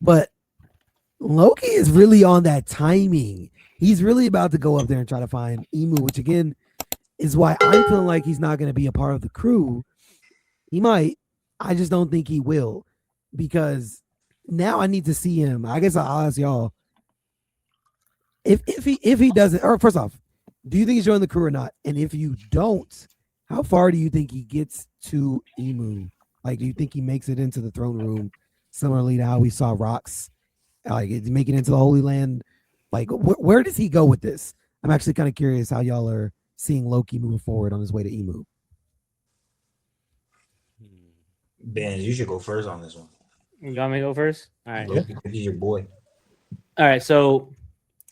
But Loki is really on that timing. He's really about to go up there and try to find Emu, which again is why I'm feeling like he's not going to be a part of the crew. He might. I just don't think he will because now I need to see him. I guess I'll ask y'all if he doesn't. Or first off, do you think he's joining the crew or not? And if you don't, how far do you think he gets to Emu? Like, do you think he makes it into the throne room, similarly to how we saw Rocks like make it into the Holy Land? Like, where does he go with this? I'm actually kind of curious how y'all are seeing Loki move forward on his way to Emu. Ben, you should go first on this one. You want me to go first? All right. Loki, he's your boy. All right. So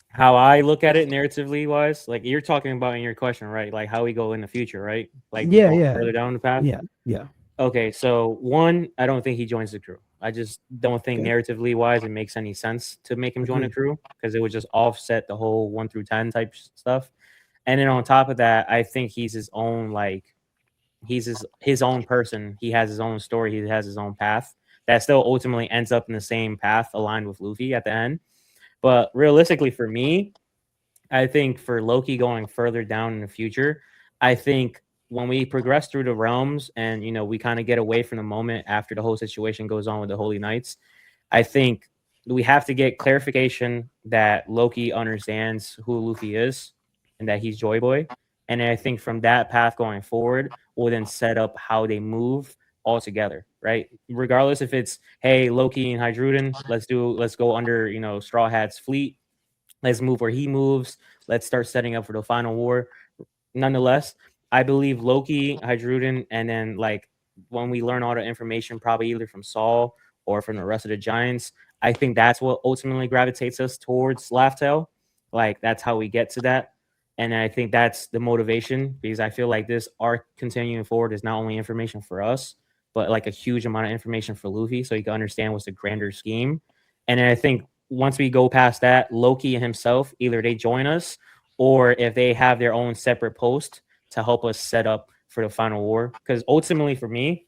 how I look at it narratively wise, like you're talking about in your question, right? Like how we go in the future, right? Like Yeah, going yeah, further down the path. yeah. Okay. So one, I don't think he joins the crew. I just don't think Okay. narratively wise it makes any sense to make him join the Agreed. crew because it would just offset the whole 1 through 10 type stuff. And then on top of that, I think he's his own like he's his own person. He has his own story. He has his own path that still ultimately ends up in the same path aligned with Luffy at the end. But realistically, for me, I think for Loki going further down in the future, I think when we progress through the realms and we kind of get away from the moment after the whole situation goes on with the Holy Knights, I think we have to get clarification that Loki understands who Luffy is and that he's Joy Boy. And I think from that path going forward, we'll then set up how they move all together, right? Regardless if it's, hey, Loki and Hydruden, let's go under, Straw Hat's fleet. Let's move where he moves. Let's start setting up for the final war. Nonetheless, I believe Loki, Hydruden, and then like when we learn all the information, probably either from Saul or from the rest of the giants, I think that's what ultimately gravitates us towards Laugh-Tale. Like that's how we get to that. And I think that's the motivation because I feel like this arc continuing forward is not only information for us, but like a huge amount of information for Luffy so he can understand what's the grander scheme. And then I think once we go past that, Loki and himself, either they join us or if they have their own separate post to help us set up for the final war. Because ultimately, for me,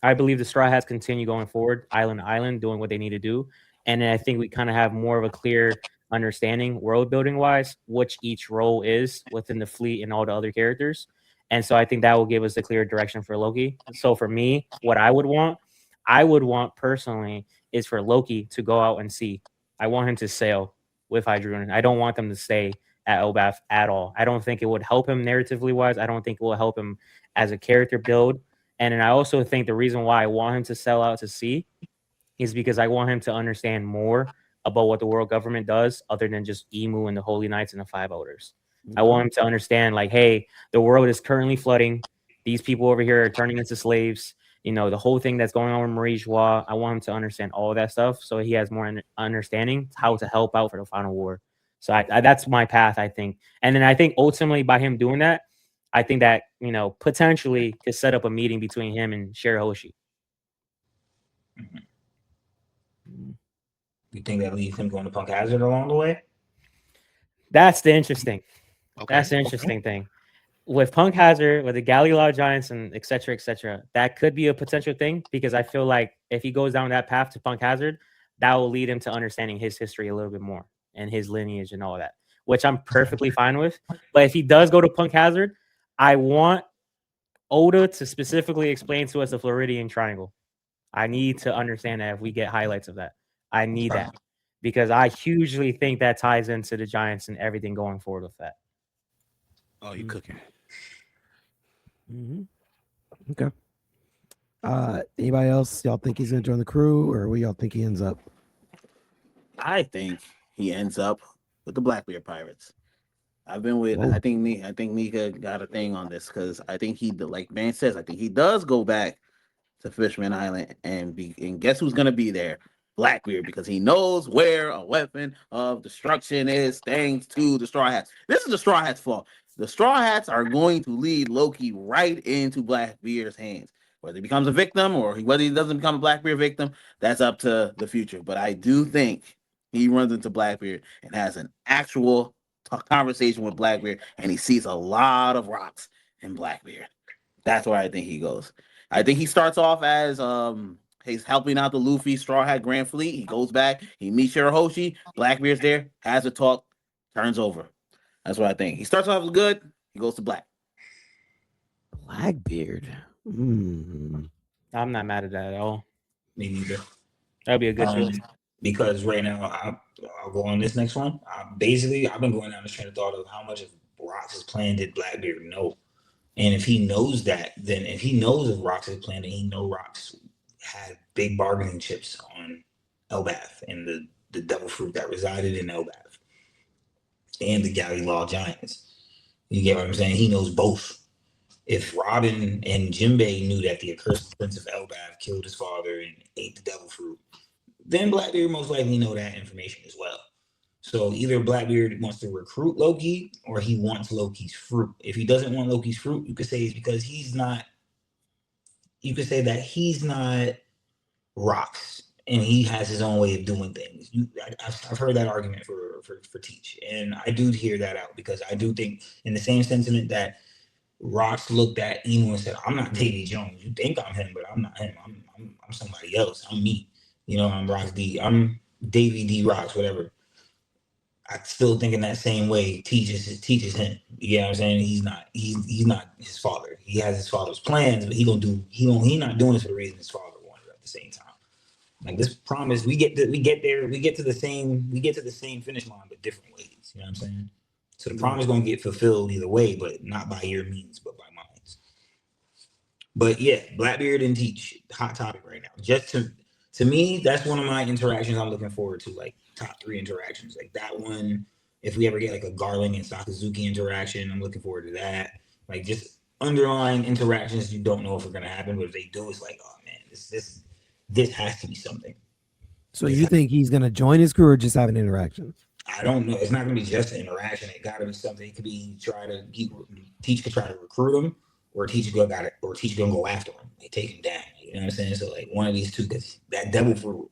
I believe the Straw Hats continue going forward, island to island, doing what they need to do. And then I think we kind of have more of a clear understanding, world building wise, which each role is within the fleet and all the other characters. And so I think that will give us the clear direction for Loki. So for me, what I would want personally is for Loki to go out and sea. I want him to sail with Hydrun. I don't want them to stay at Elbaf at all. I don't think it would help him narratively wise. I don't think it will help him as a character build. And then I also think the reason why I want him to sell out to sea is because I want him to understand more about what the world government does other than just Emu and the Holy Knights and the Five Elders. I want him to understand, like, hey, the world is currently flooding. These people over here are turning into slaves. The whole thing that's going on with Marie Joie. I want him to understand all of that stuff so he has more understanding how to help out for the final war. So that's my path, I think. And then I think ultimately by him doing that, I think that, potentially could set up a meeting between him and Shirahoshi. You think that leaves him going to Punk Hazard along the way? That's the interesting. Okay. That's the interesting thing. With Punk Hazard, with the Galley Law Giants and et cetera, that could be a potential thing because I feel like if he goes down that path to Punk Hazard, that will lead him to understanding his history a little bit more and his lineage and all that, which I'm perfectly fine with. But if he does go to Punk Hazard, I want Oda to specifically explain to us the Floridian Triangle. I need to understand that if we get highlights of that. I need that because I hugely think that ties into the Giants and everything going forward with that. Oh, you cooking? Mm-hmm. Okay. Anybody else? Y'all think he's gonna join the crew, or where y'all think he ends up? I think he ends up with the Blackbeard Pirates. I've been with. Whoa. I think Nika got a thing on this because I think like man says, I think he does go back to Fishman Island and guess who's gonna be there? Blackbeard, because he knows where a weapon of destruction is thanks to the Straw Hats. This is the Straw Hats' fault. The Straw Hats are going to lead Loki right into Blackbeard's hands. Whether he becomes a victim or whether he doesn't become a Blackbeard victim, that's up to the future. But I do think he runs into Blackbeard and has an actual conversation with Blackbeard, and he sees a lot of rocks in Blackbeard. That's where I think he goes. I think he starts off as He's helping out the Luffy Straw Hat Grand Fleet. He goes back. He meets Shirahoshi. Blackbeard's there. Has a talk. Turns over. That's what I think. He starts off good. He goes to black. Blackbeard. Mm. I'm not mad at that at all. Me neither. That'd be a good choice. Because right now, I'll go on this next one. I've been going down this train of thought of how much of Rox's plan did Blackbeard know. And if he knows that, then if he knows of Rox's plan, then he knows Rox had big bargaining chips on Elbath and the devil fruit that resided in Elbath and the Galley Law Giants. You get what I'm saying? He knows both. If Robin and Jinbei knew that the accursed prince of Elbath killed his father and ate the devil fruit, then Blackbeard most likely know that information as well. So either Blackbeard wants to recruit Loki or he wants Loki's fruit. If he doesn't want Loki's fruit, you could say it's because he's not. You could say that he's not Rox and he has his own way of doing things. I've heard that argument for Teach, and I do hear that out because I do think in the same sentiment that Rox looked at Emu and said, "I'm not Davy Jones. You think I'm him, but I'm not him. I'm somebody else. I'm me. You know, I'm Rox D. I'm Davy D. Rox, whatever." I still think in that same way teaches him. You know what I'm saying? He's not his father. He has his father's plans, but he not doing this for the reason his father wanted at the same time. Like this promise, we get to the same finish line, but different ways. You know what I'm saying? So the promise gonna get fulfilled either way, but not by your means, but by mine. But yeah, Blackbeard and Teach, hot topic right now. Just to me, that's one of my interactions I'm looking forward to, like top 3 interactions. Like that one, if we ever get like a Garland and Sakazuki interaction, I'm looking forward to that. Like just underlying interactions you don't know if are gonna happen, but if they do, it's like, oh man, this has to be something. So you think he's gonna join his crew or just have an interaction? I don't know. It's not gonna be just an interaction. It gotta be something. It could be Teach could try to recruit him, or Teach gonna go after him. They take him down. You know what I'm saying? So like one of these two, because that devil fruit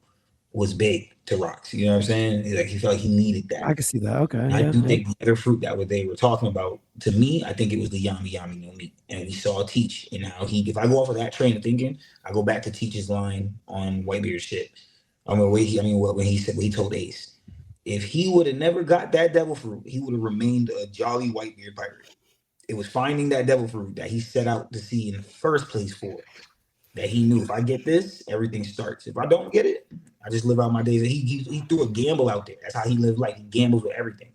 was big to Rox. You know what I'm saying? Like he felt like he needed that. I can see that. Okay. And I do think the other fruit that they were talking about, to me, I think it was the Yami Yami no Mi. And we saw Teach and how if I go off of that train of thinking, I go back to Teach's line on Whitebeard's shit. When he told Ace, if he would have never got that devil fruit, he would have remained a jolly Whitebeard pirate. It was finding that devil fruit that he set out to see in the first place for. That he knew if I get this, everything starts. If I don't get it, I just live out my days. He threw a gamble out there. That's how he lived. Like he gambles with everything.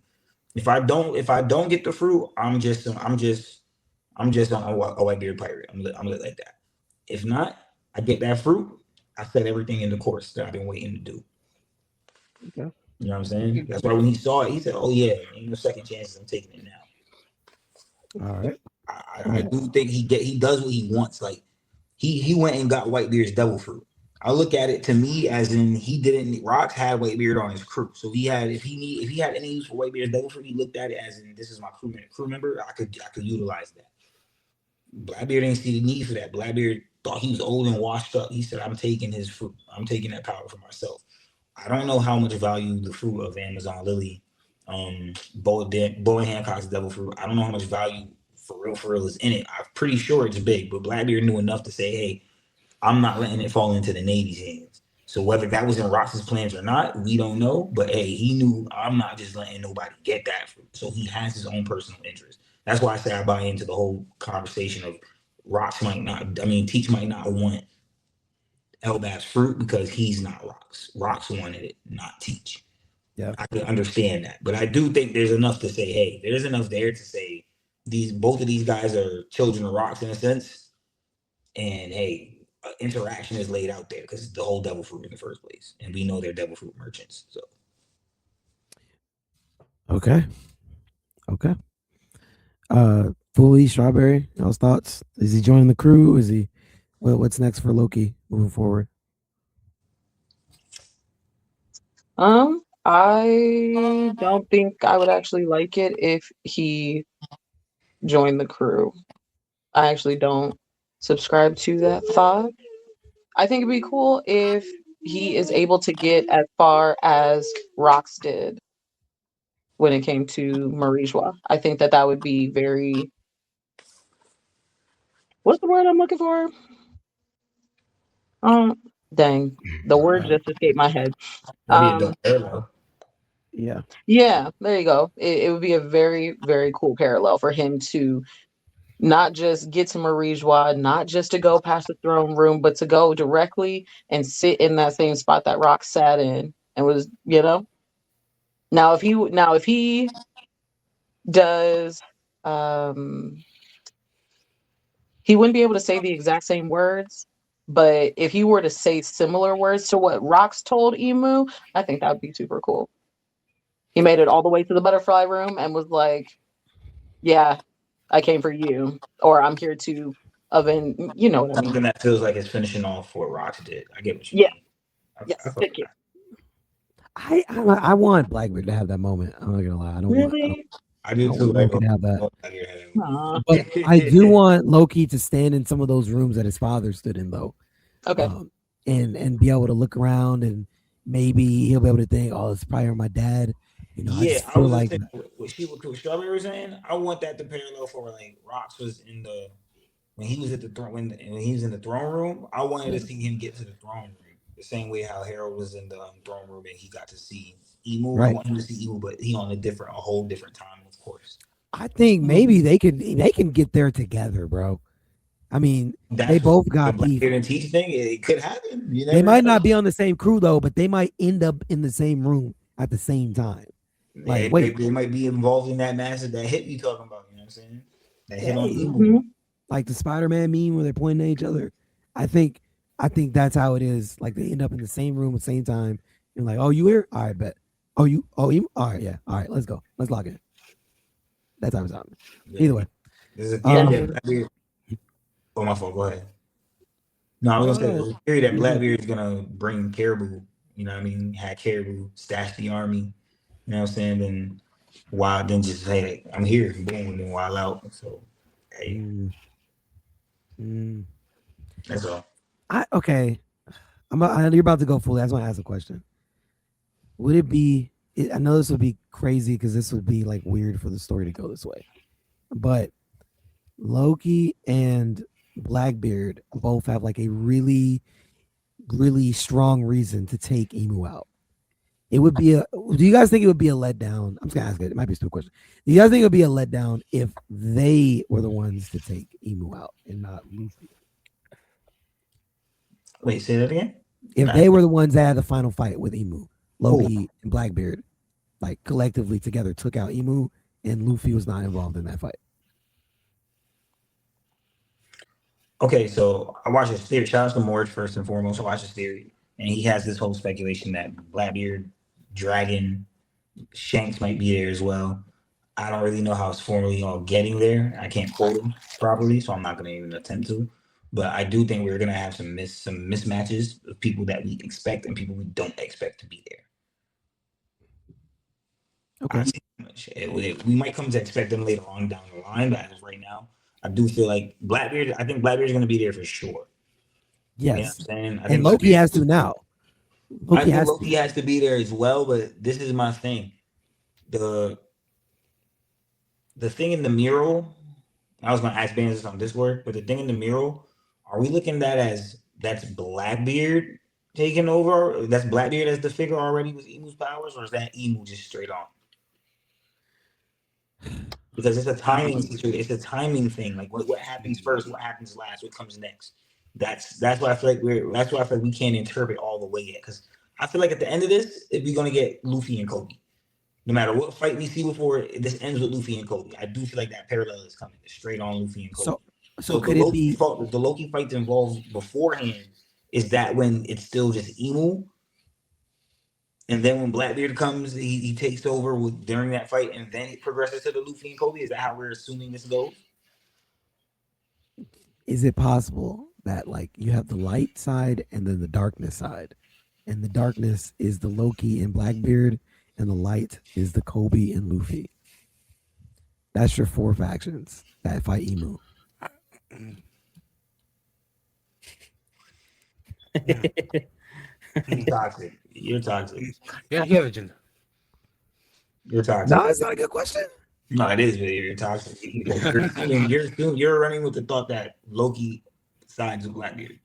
If I don't get the fruit, I'm just on a Whitebeard pirate. I'm lit like that. If not, I get that fruit. I set everything in the course that I've been waiting to do. Okay. You know what I'm saying? That's why when he saw it, he said, "Oh yeah, ain't no second chances. I'm taking it now." All right. I do think he does what he wants. Like he went and got Whitebeard's devil fruit. I look at it to me as in Rox had Whitebeard on his crew. So if he had any use for Whitebeard's devil fruit, he looked at it as in this is my crew member. I could utilize that. Blackbeard didn't see the need for that. Blackbeard thought he was old and washed up. He said, "I'm taking his fruit. I'm taking that power for myself." I don't know how much value the fruit of Amazon Lily, Bowen Hancock's devil fruit. I don't know how much value for real is in it. I'm pretty sure it's big, but Blackbeard knew enough to say, "Hey, I'm not letting it fall into the Navy's hands." So whether that was in Rox's plans or not, we don't know. But hey, he knew I'm not just letting nobody get that fruit. So he has his own personal interest. That's why I say I buy into the whole conversation of Teach might not want Elbath's fruit because he's not Rox. Rox wanted it, not Teach. Yeah, I can understand that. But I do think there's enough to say, hey, there's enough there to say both of these guys are children of Rox in a sense. And hey, interaction is laid out there because it's the whole devil fruit in the first place. And we know they're devil fruit merchants. So okay. Fully Strawberry, y'all's thoughts? Is he joining the crew? Is he what's next for Loki moving forward? I don't think I would actually like it if he joined the crew. I actually don't subscribe to that thought. I think it'd be cool if he is able to get as far as Rox did when it came to Marijua. I think that would be very, what's the word I'm looking for? Dang, the word just escaped my head. That'd be a dope parallel. Yeah. Yeah, there you go. It would be a very, very cool parallel for him to not just get to Marijois, not just to go past the throne room, but to go directly and sit in that same spot that Rock sat in and was, Now if he does he wouldn't be able to say the exact same words, but if he were to say similar words to what Rox told Emu, I think that would be super cool. He made it all the way to the butterfly room and was like, "Yeah, I came for you," or "I'm here to avenge." You know what I mean? Something that feels like it's finishing off what Rox did. I get what you Yeah. mean. I Yes. fuck Thank with you. that. I want Blackbeard to have that moment. I'm not gonna lie. I don't want. Really? I do I too. want Loki to have that. Aw. But I do want Loki to stand in some of those rooms that his father stood in, though. Okay. And be able to look around and maybe he'll be able to think, oh, it's probably my dad. You know, I Yeah, just I feel was like just saying what Strawberry was saying. I want that to parallel for like Rox was in the when he was at the throne when he was in the throne room. I wanted to see him get to the throne room the same way how Harold was in the throne room and he got to see Emu. I right. want him to see Emu, but he on a whole different time, of course. I think maybe they can get there together, bro. I mean, they both The got beef. Blackbeard and Teach thing. It could happen. You They never might know. not be on the same crew though, but they might end up in the same room at the same time. Like, wait, They might be involved in that that hit you talking about. You know what I'm saying? That hit on hey, Emu. like the Spider-Man meme where they're pointing at each other. I think that's how it is. Like they end up in the same room at the same time. And like, oh, you here? All right, bet. Oh, you? All right, yeah. All right, let's go. Let's log in. That time is out. Either way. There's a theory that Blackbeard. Oh, my fault. Go ahead. No, I was gonna say there's a theory that Blackbeard is gonna bring Caribou. You know what I mean? Had Caribou stash the army. You know what I'm saying? Then wild, then just say I'm here, boom, and then wild out. So hey, that's all. Okay. You're about to go fully. I just want to ask a question. Would it be? I know this would be crazy because this would be like weird for the story to go this way, but Loki and Blackbeard both have like a really, really strong reason to take Emu out. It would be a. Do you guys think it would be a letdown? I'm just gonna ask it. It might be a stupid question. Do you guys think it would be a letdown if they were the ones to take Emu out and not Luffy? Wait, say that again. If they were the ones that had the final fight with Emu, Loki and Blackbeard, like collectively together took out Emu, and Luffy was not involved in that fight. Okay, so I watched his theory. Shout out to Morge first and foremost. I watched his theory, and he has this whole speculation that Blackbeard, Dragon, Shanks might be there as well. I don't really know how it's formally all getting there. I can't quote him properly, so I'm not going to even attempt to. But I do think we're going to have some mismatches of people that we expect and people we don't expect to be there. Okay. We might come to expect them later on down the line, but as of right now, I do feel like Blackbeard. I think Blackbeard is going to be there for sure. Yes. You know what I'm saying? I And think Loki has to now. Loki has to be there as well, but this is my thing. The thing in the mural, I was going to ask Bands on Discord, but the thing in the mural, are we looking at as that's Blackbeard taking over? That's Blackbeard as the figure already with Emu's powers, or is that Emu just straight on? Because it's a timing situation. It's a timing thing. Like what happens first, what happens last, what comes next. That's why I feel like we can't interpret all the way yet. Because I feel like at the end of this, we're gonna get Luffy and Kobe. No matter what fight we see before, this ends with Luffy and Kobe. I do feel like that parallel is coming straight on Luffy and Kobe. So could it be the Loki fight involved beforehand? Is that when it's still just Emu? And then when Blackbeard comes, he takes over during that fight, and then it progresses to the Luffy and Kobe. Is that how we're assuming this goes? Is it possible that like you have the light side and then the darkness side, and the darkness is the Loki and Blackbeard, and the light is the Kobe and Luffy? That's your 4 factions that fight Emu. You're toxic. You're toxic. Yeah, you have agenda. You're toxic. No, it's not a good question. No, it is, but you're toxic. You're running with the thought that Loki sides with Blackbeard.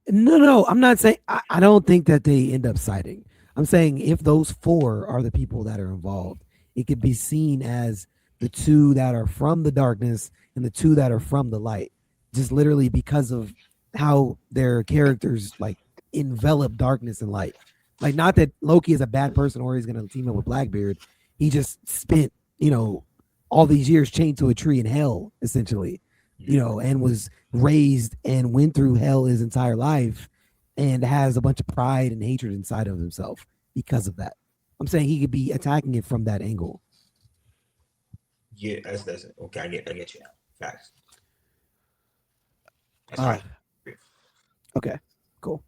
No, I'm not saying. I don't think that they end up siding. I'm saying if those four are the people that are involved, it could be seen as the two that are from the darkness and the two that are from the light, just literally because of how their characters like envelop darkness and light. Like, not that Loki is a bad person or he's going to team up with Blackbeard. He just spent, all these years chained to a tree in hell, essentially, and was raised and went through hell his entire life and has a bunch of pride and hatred inside of himself because of that. I'm saying he could be attacking it from that angle. Yeah, that's it. Okay, I get you now. Facts. That's All how right. Okay, cool.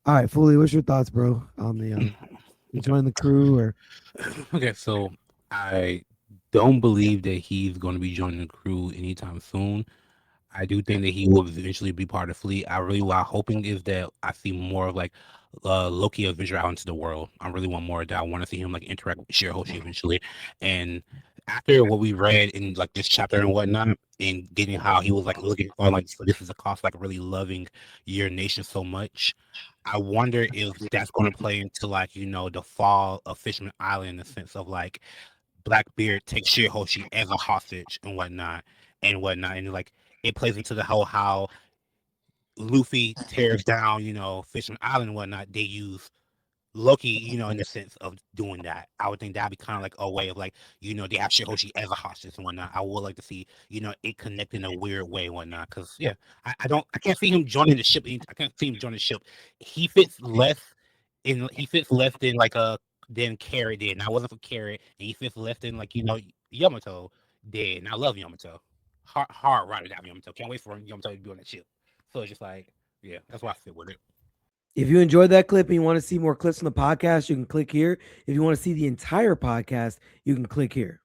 All right, Fully, what's your thoughts, bro, on the join the crew or Okay, so I don't believe that he's going to be joining the crew anytime soon. I do think that he will eventually be part of the fleet. I really what I'm hoping is that I see more of like Loki venture out into the world. I really want more of that. I want to see him like interact with Shirahoshi eventually. And after what we read in like this chapter and whatnot, and getting how he was like looking on like so this is a cost like really loving your nation so much. I wonder if that's going to play into like the fall of Fishman Island in the sense of like Blackbeard takes Shirahoshi as a hostage and whatnot and like it plays into the whole how Luffy tears down, Fishman Island and whatnot. They use Loki, in the sense of doing that. I would think that'd be kind of like a way of like, they have Shihoshi as a hostage and whatnot. I would like to see, it connect in a weird way and whatnot. Cause yeah, I can't see him joining the ship. I can't see him joining the ship. He fits less than like than Carrot did. And I wasn't for Carrot, and he fits less than like, Yamato did. And I love Yamato. Hard ride out Yamato. Can't wait for Yamato to be on that ship. So it's just like, yeah, that's why I fit with it. if you enjoyed that clip and you want to see more clips on the podcast, you can click here. If you want to see the entire podcast, you can click here.